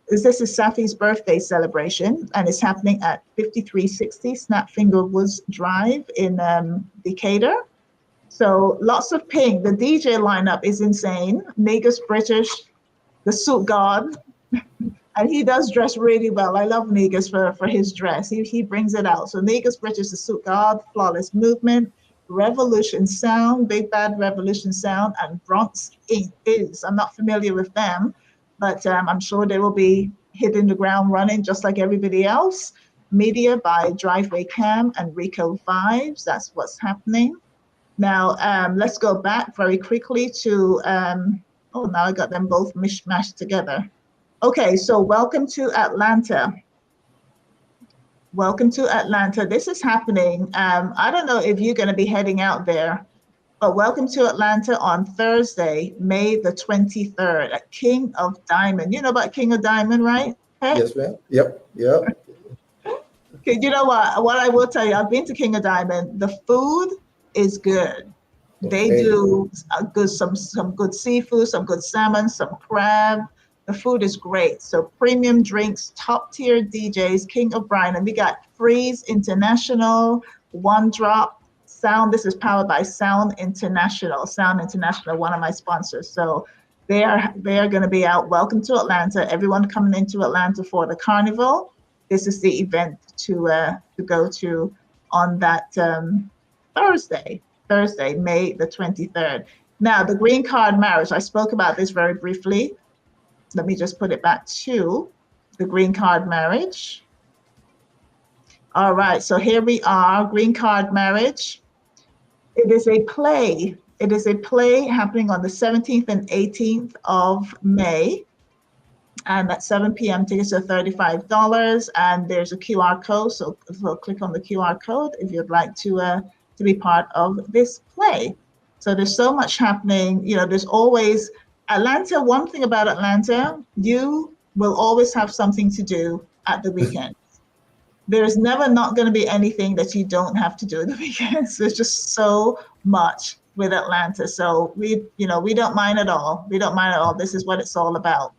This is Safi's birthday celebration, and it's happening at 5360 Snapfinger Woods Drive in Decatur. So lots of pink. The DJ lineup is insane. Negus British, the suit god, and he does dress really well. I love Negus for his dress. He brings it out. So Negus British, the suit god, Flawless Movement, Revolution Sound, Big Bad Revolution Sound, and Bronx is. I'm not familiar with them, but I'm sure they will be hitting the ground running just like everybody else. Media by Driveway Cam and Rico Vibes. That's what's happening. Now, let's go back very quickly to, now I got them both mishmashed together. Okay, so welcome to Atlanta. Welcome to Atlanta. This is happening. I don't know if you're going to be heading out there, but welcome to Atlanta on Thursday, May the 23rd at King of Diamond. You know about King of Diamond, right? Hey? Yes, ma'am. Yep. Okay, you know what I will tell you, I've been to King of Diamond. The food is good. They do some good seafood, some good salmon, some crab. The food is great. So premium drinks, top tier DJs, King of Bryan, and we got Freeze International, One Drop, Sound. This is powered by Sound International, one of my sponsors. So they are going to be out. Welcome to Atlanta. Everyone coming into Atlanta for the carnival. This is the event to go to on that Thursday, May the 23rd. Now, the green card marriage, I spoke about this very briefly. Let me just put it back to the green card marriage. All right, so here we are, green card marriage. It is a play. It is a play happening on the 17th and 18th of May. And at 7 p.m. tickets are $35, and there's a QR code. So click on the QR code if you'd like to be part of this play. So there's so much happening. There's always Atlanta. One thing about Atlanta, you will always have something to do at the weekend. There's never not going to be anything that you don't have to do at the weekends. There's just so much with Atlanta. So we don't mind at all. We don't mind at all. This is what it's all about.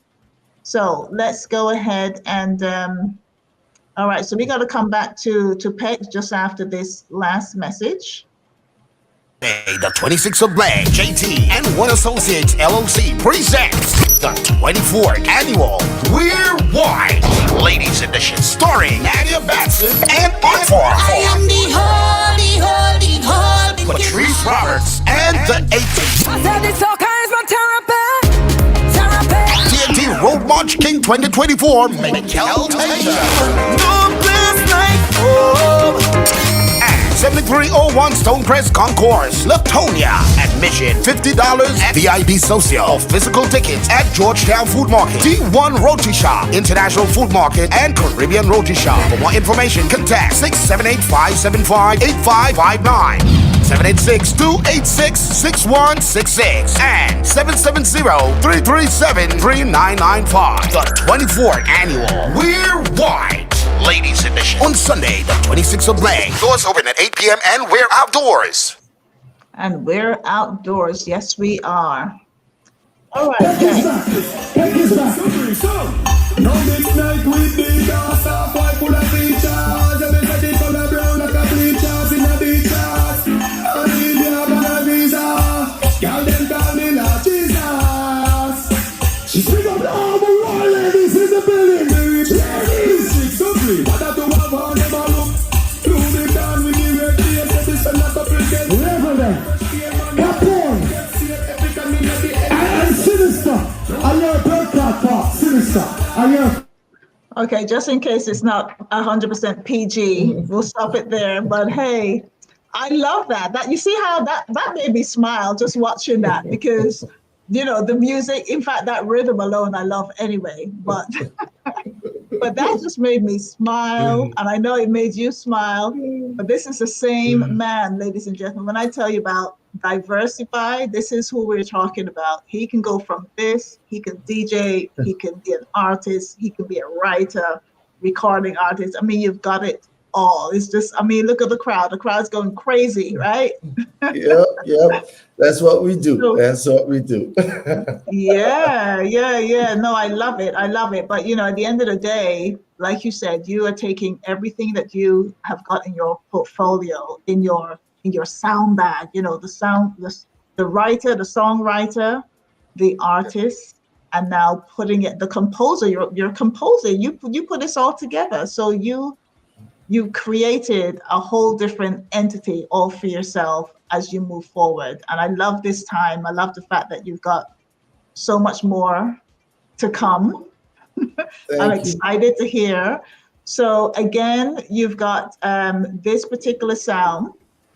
So let's go ahead and, all right, so we got to come back to Peck just after this last message. The 26th of May, JT and One Associates LLC presents the 24th annual We're White Ladies Edition, starring Nadia Batson and Artform. I am the holy Patrice Roberts and the 80s. I said it's all kinds of therapy. TNT Road March King 2024, Miguel Taylor. No place like home. 7301 Stonecrest Concourse, Latonia. Admission $50 at VIP Social. Physical tickets at Georgetown Food Market, D1 Roti Shop, International Food Market, and Caribbean Roti Shop. For more information, contact 678-575-8559, 786-286-6166, and 770-337-3995. The 24th annual We're White Ladies Edition on Sunday, the 26th of May. Doors open at 8 p.m. and we're outdoors. And we're outdoors. Yes, we are. All right. Take this back. Now this night with the dance of white full of features. And they say the color brown like a bleachers in a beachers. And if you have a visa, girl them call me Lord Jesus. She speak up all the royal ladies in the building. Ladies, so free. What I do have on them all look. Through the down with the red face. And this and that up again. Reverend, Capone, and Sinister. I hear bird talk. Sinister. I hear. Okay, just in case it's not 100% PG, we'll stop it there. But hey, I love that. You see how that made me smile just watching that, because the music, in fact, that rhythm alone I love anyway. But but that just made me smile, and I know it made you smile. But this is the same man, ladies and gentlemen. When I tell you about diversify, this is who we're talking about. He can go from this, he can DJ, he can be an artist, he can be a writer, recording artist. I mean, you've got it all. It's just, look at the crowd. The crowd's going crazy, right? Yep. That's what we do. Yeah. No, I love it. But at the end of the day, like you said, you are taking everything that you have got in your portfolio, in your sound bag, the writer, the songwriter, the artist, and now putting it, the composer, you're a composer, you put this all together. So you created a whole different entity all for yourself as you move forward. And I love this time. I love the fact that you've got so much more to come. I'm excited to hear. So again, you've got this particular sound.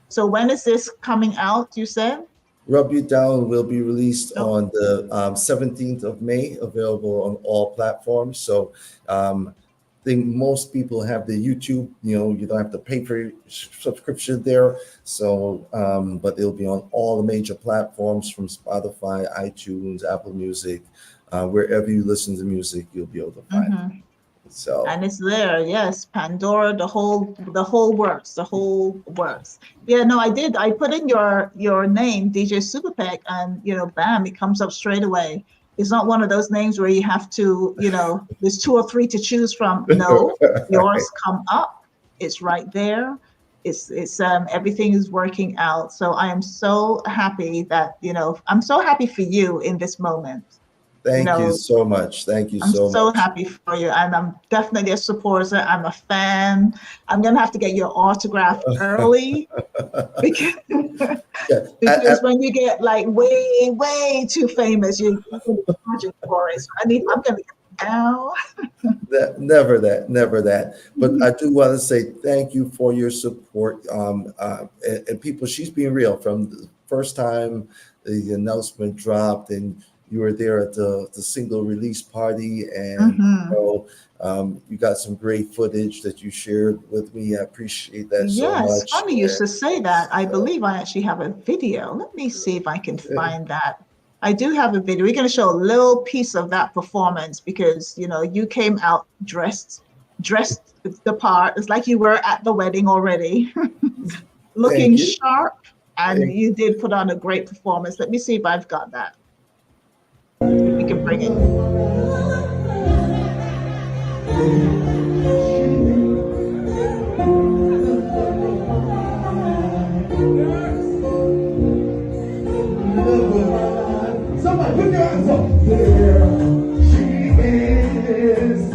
So when is this coming out, you said? Rub You Down will be released on the 17th of May, available on all platforms. So I think most people have the YouTube, you don't have to pay for your subscription there. So, but it'll be on all the major platforms from Spotify, iTunes, Apple Music, wherever you listen to music, you'll be able to find it. So, and it's there, yes, Pandora, the whole works. Yeah, no, I put in your name, DJ SuperPec, and bam, it comes up straight away. It's not one of those names where you have to, there's 2 or 3 to choose from. No, yours come up. It's right there. It's everything is working out. So I am so happy that, I'm so happy for you in this moment. Thank you so much. Thank you so much. I'm so happy for you. And I'm definitely a supporter. I'm a fan. I'm going to have to get your autograph early because when you get like way, way too famous, you're charging for it. So I'm going to get it now. Never that. But I do want to say thank you for your support. And people, she's being real from the first time the announcement dropped, and you were there at the single release party, and you got some great footage that you shared with me. I appreciate that so Yes, much. funny you And, should say that. I believe I actually have a video. Let me see if I can find that. I do have a video. We're going to show a little piece of that performance because, you know, you came out dressed the part. It's like you were at the wedding already, looking thank you. sharp, and Thank you did put on a great performance. Let me see if I've got that. If we can bring it. Somebody put your hands up. There she is,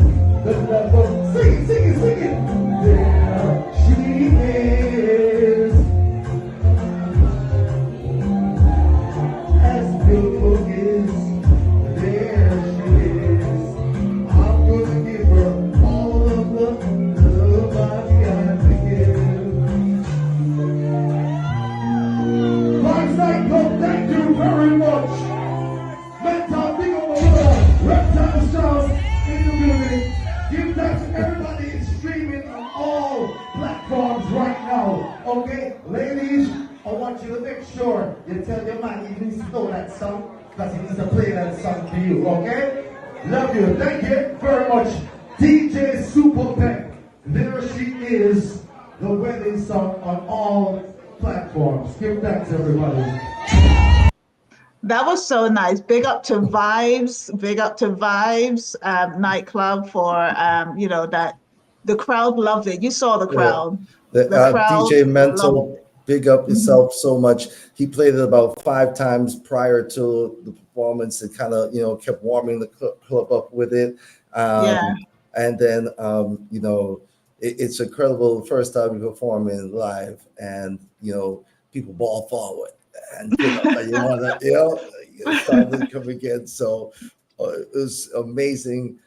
the love of sing it, sing it, sing it. There she is, as beautiful is. There she is. I'm gonna give her all of the love I got to give. Last night, no, thank you very much. Mental big over here, reptile sound in the building. Give thanks to everybody streaming on all platforms right now. Okay, ladies, I want you to make sure you tell your man he needs to know that song because he needs to play that song for you. Okay, love you. Thank you very much, DJ SuperPec. There she is, the wedding song on all platforms. Give thanks, everybody. That was so nice. Big up to Vibes, nightclub for, you know, that the crowd loved it. You saw the crowd. The The crowd DJ loved Mental, it. big up yourself so much. He played it about 5 times prior to the performance and kind of, you know, kept warming the club up with it. Yeah. And then, you know, it's incredible the first time you perform in live and, you know, people ball forward and, you know, you want to, you know, it's time to come again. So it was amazing.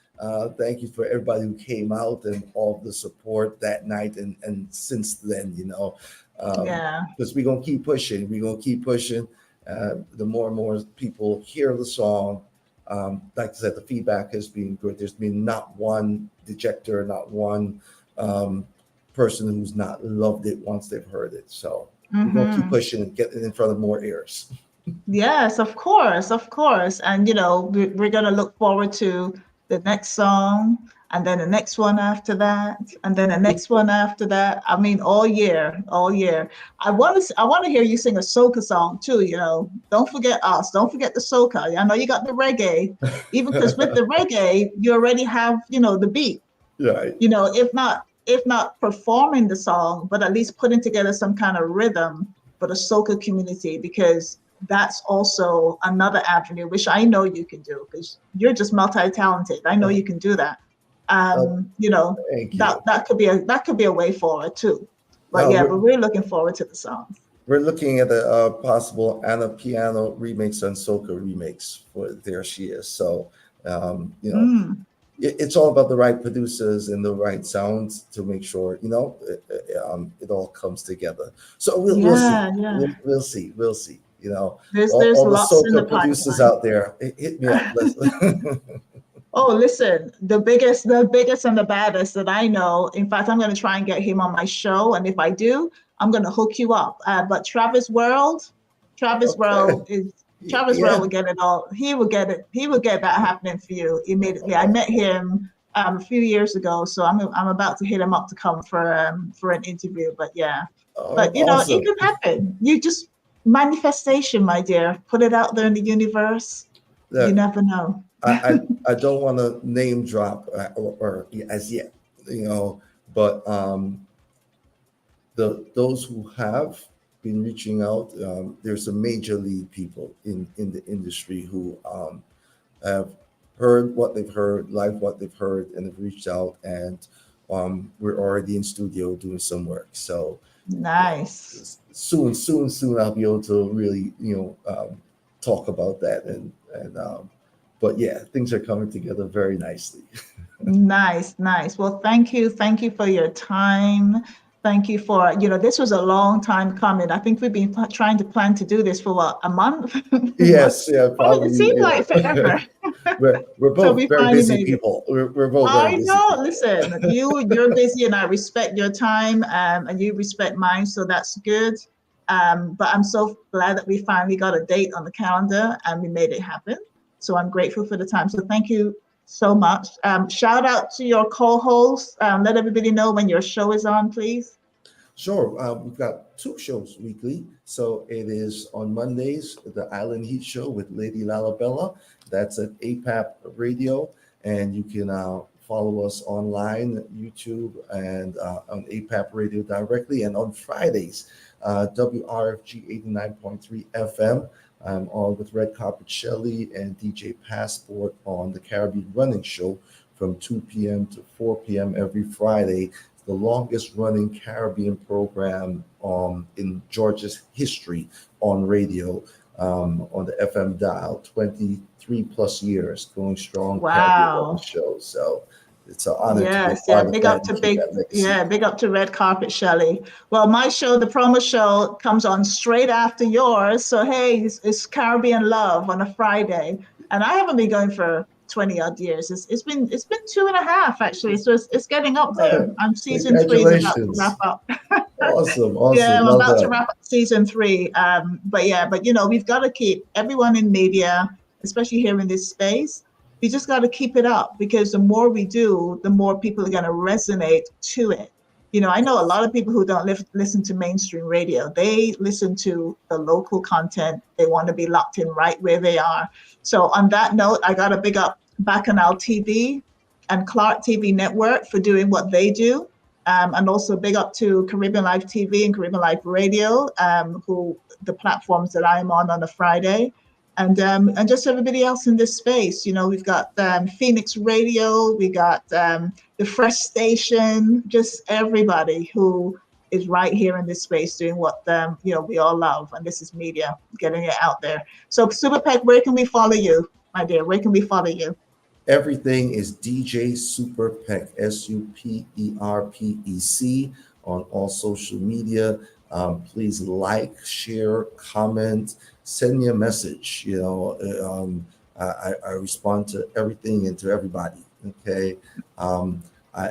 Thank you for everybody who came out and all the support that night and since then, you know, because we're going to keep pushing. We're going to keep pushing. The more and more people hear the song, like I said, the feedback has been good. There's been not one dejector, not one person who's not loved it once they've heard it. So we're going to keep pushing and get it in front of more ears. Yes, of course, of course. And, you know, we're going to look forward to the next song and then the next one after that and then the next one after that. I mean, all year, all year. I want to hear you sing a soca song too, you know. Don't forget us. Don't forget the soca. I know you got the reggae, even because with the reggae, you already have, you know, the beat. Right. You know, if not performing the song, but at least putting together some kind of rhythm for the soca community, because that's also another avenue, which I know you can do because you're just multi-talented. I know you can do that. You know, that could be a way forward too. But but we're looking forward to the songs. We're looking at a possible Anna Piano remix and soca remix for There She Is. So, you know, it's all about the right producers and the right sounds to make sure, you know, it all comes together. So we'll see. We'll see. You know, there's all the lots soca in the producers pipeline out there, hit me up. Oh, listen, the biggest and the baddest that I know. In fact, I'm going to try and get him on my show, and if I do, I'm going to hook you up. But Travis World will get it all. He will get it. He will get that happening for you immediately. I met him a few years ago, so I'm about to hit him up to come for an interview. But yeah, but you know, it can happen. You just manifestation, my dear. Put it out there in the universe. You never know. I don't want to name drop or as yet, you know, but those who have been reaching out, there's some major league people in the industry who have heard what they've heard, liked what they've heard, and have reached out, and we're already in studio doing some work. So nice. Soon I'll be able to really, you know, talk about that and but yeah, things are coming together very nicely. Nice. Well, thank you for your time. Thank you for, this was a long time coming. I think we've been trying to plan to do this for what, a month? Yes, yeah, Oh, it probably. seemed like forever. We're So both we very finally busy made it. people. We're both very I busy know. people. Listen, you're busy, and I respect your time, and you respect mine, so that's good. But I'm so glad that we finally got a date on the calendar and we made it happen. So I'm grateful for the time. So thank you so much. Shout out to your co-host. Let everybody know when your show is on, please. Sure. We've got 2 shows weekly. So it is on Mondays, the Island Heat Show with Lady Lalabella. That's at APAP Radio. And you can follow us online, YouTube, and on APAP Radio directly. And on Fridays, WRFG 89.3 FM. I'm on with Red Carpet Shelley and DJ Passport on the Caribbean Running Show from 2 p.m. to 4 p.m. every Friday. The longest running Caribbean program in Georgia's history on radio, on the FM dial, 23 plus years going strong. Wow. Show. So it's an honor to be Yes, part yeah, of big that up to and keep that legacy. big up to Red Carpet Shelley. Well, my show, the promo show, comes on straight after yours. So hey, it's Caribbean Love on a Friday, and I haven't been going for 20 odd years. It's been 2.5 actually. So it's getting up there. I'm season 3 is about to wrap up. Awesome. Yeah, I'm Love about that. to wrap up season 3. But we've got to keep everyone in media, especially here in this space. We just got to keep it up, because the more we do, the more people are going to resonate to it. I know a lot of people who don't listen to mainstream radio. They listen to the local content. They want to be locked in right where they are. So on that note, I got to big up Bacchanal TV and Clark TV Network for doing what they do. And also big up to Caribbean Live TV and Caribbean Live Radio, who the platforms that I'm on a Friday. And just everybody else in this space. We've got Phoenix Radio, we got the Fresh Station, just everybody who is right here in this space doing what we all love, and this is media, getting it out there. So SuperPec, where can we follow you, my dear? Where can we follow you? Everything is DJ SuperPec, SuperPec, on all social media. Please like, share, comment, send me a message. I respond to everything and to everybody. Okay.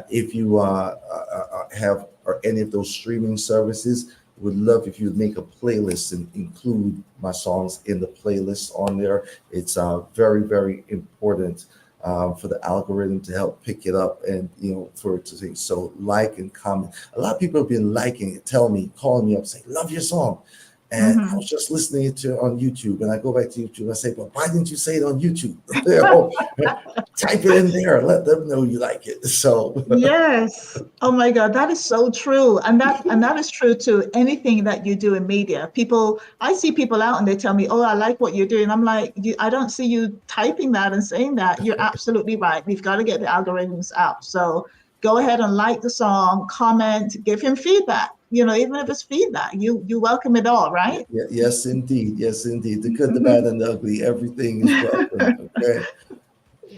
If you have any of those streaming services, would love if you'd make a playlist and include my songs in the playlist on there. It's very, very important for the algorithm to help pick it up and for it to say. So like and comment. A lot of people have been liking it, calling me up, saying, love your song. And I was just listening to it on YouTube, and I go back to YouTube and I say, but why didn't you say it on YouTube? Type it in there, let them know you like it. So yes. Oh my God, that is so true. And that is true to anything that you do in media. I see people out and they tell me, oh, I like what you're doing. I'm like, I don't see you typing that and saying that. You're absolutely right. We've got to get the algorithms out. So go ahead and like the song, comment, give him feedback. Even if it's feedback, you welcome it all, right? Yeah, yes, indeed. Yes, indeed. The good, the bad, and the ugly. Everything is welcome. Okay.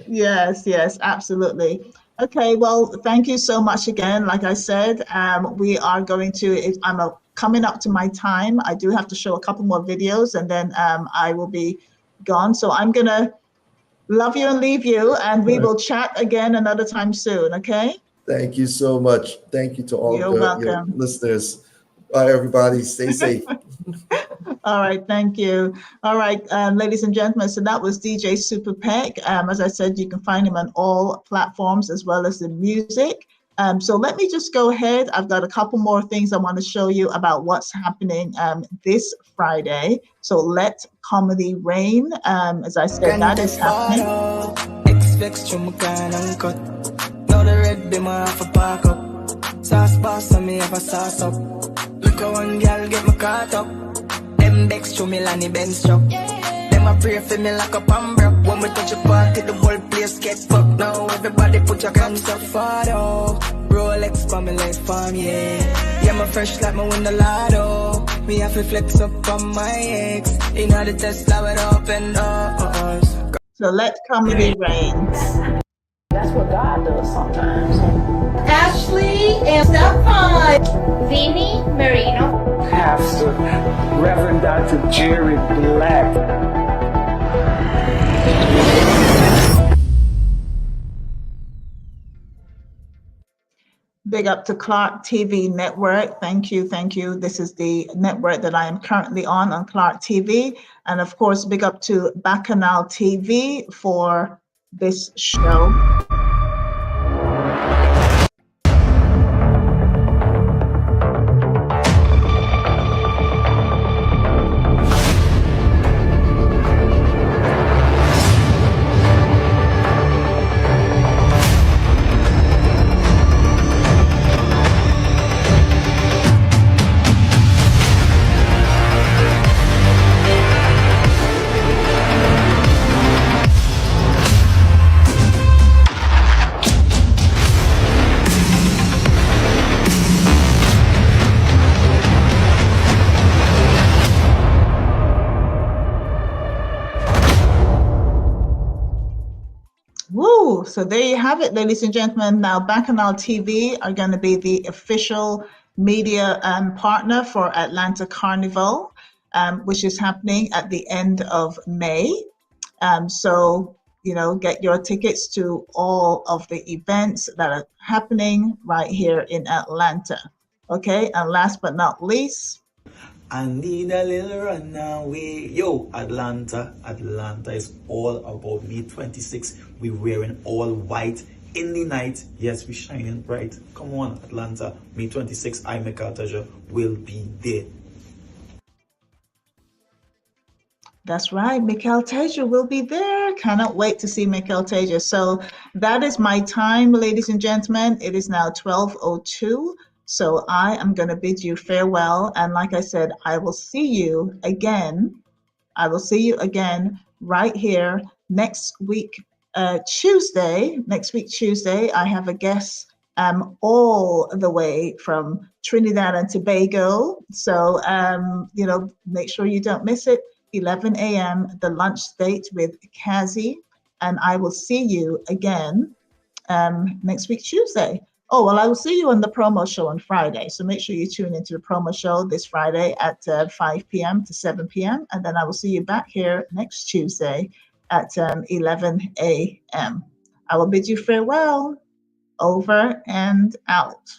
Yes, absolutely. Okay, well, thank you so much again. Like I said, we are going to, coming up to my time. I do have to show a couple more videos, and then I will be gone. So I'm going to love you and leave you, and we will chat again another time soon, okay? Thank you so much. Thank you to all your listeners. Bye, everybody. Stay safe. All right, thank you. All right, ladies and gentlemen, so that was DJ SuperPec. As I said, you can find him on all platforms as well as the music. So let me just go ahead. I've got a couple more things I want to show you about what's happening this Friday. So Let Comedy Reign. As I said, that is happening. Now the red be my half a park up. Sauce boss and me have a sauce up. Look at one girl get my caught up. Them Bex to me Lanny Benz truck. Them a pray for me like a pambrock. When we touch a party the whole place get fucked. Now everybody put your hands up for though. Rolex for me like farm, yeah. Yeah, my fresh like my window lotto. Me have to flex up on my ex. You know the Tesla with open doors. So Let Comedy Reign. That's what God does sometimes. Ashley and Stephon. Vinny Marino. Pastor Reverend Dr. Jerry Black. Big up to Clark TV Network. Thank you, thank you. This is the network that I am currently on Clark TV. And of course, big up to Bacchanal TV for this show. Woo! So there you have it, ladies and gentlemen. Now, Bacchanal TV are going to be the official media partner for Atlanta Carnival, which is happening at the end of May. So, you know, get your tickets to all of the events that are happening right here in Atlanta. Okay, and last but not least, I need a little runaway. Yo, Atlanta is all about May 26. We wearing all white in the night. Yes, we shining bright. Come on, Atlanta. May 26, I, Michael Teja, will be there. that's right, Mikel Teja will be there. Cannot wait to see Mikel Teja. So that is my time, ladies and gentlemen. It is now 12:02. So I am going to bid you farewell. And like I said, I will see you again. I will see you again right here next week, Tuesday. Next week, Tuesday, I have a guest all the way from Trinidad and Tobago. So, you know, make sure you don't miss it. 11 a.m., the lunch date with Cazzy. And I will see you again next week, Tuesday. Oh, well, I will see you on the promo show on Friday. So make sure you tune into the promo show this Friday at 5 p.m. to 7 p.m. And then I will see you back here next Tuesday at 11 a.m. I will bid you farewell. Over and out.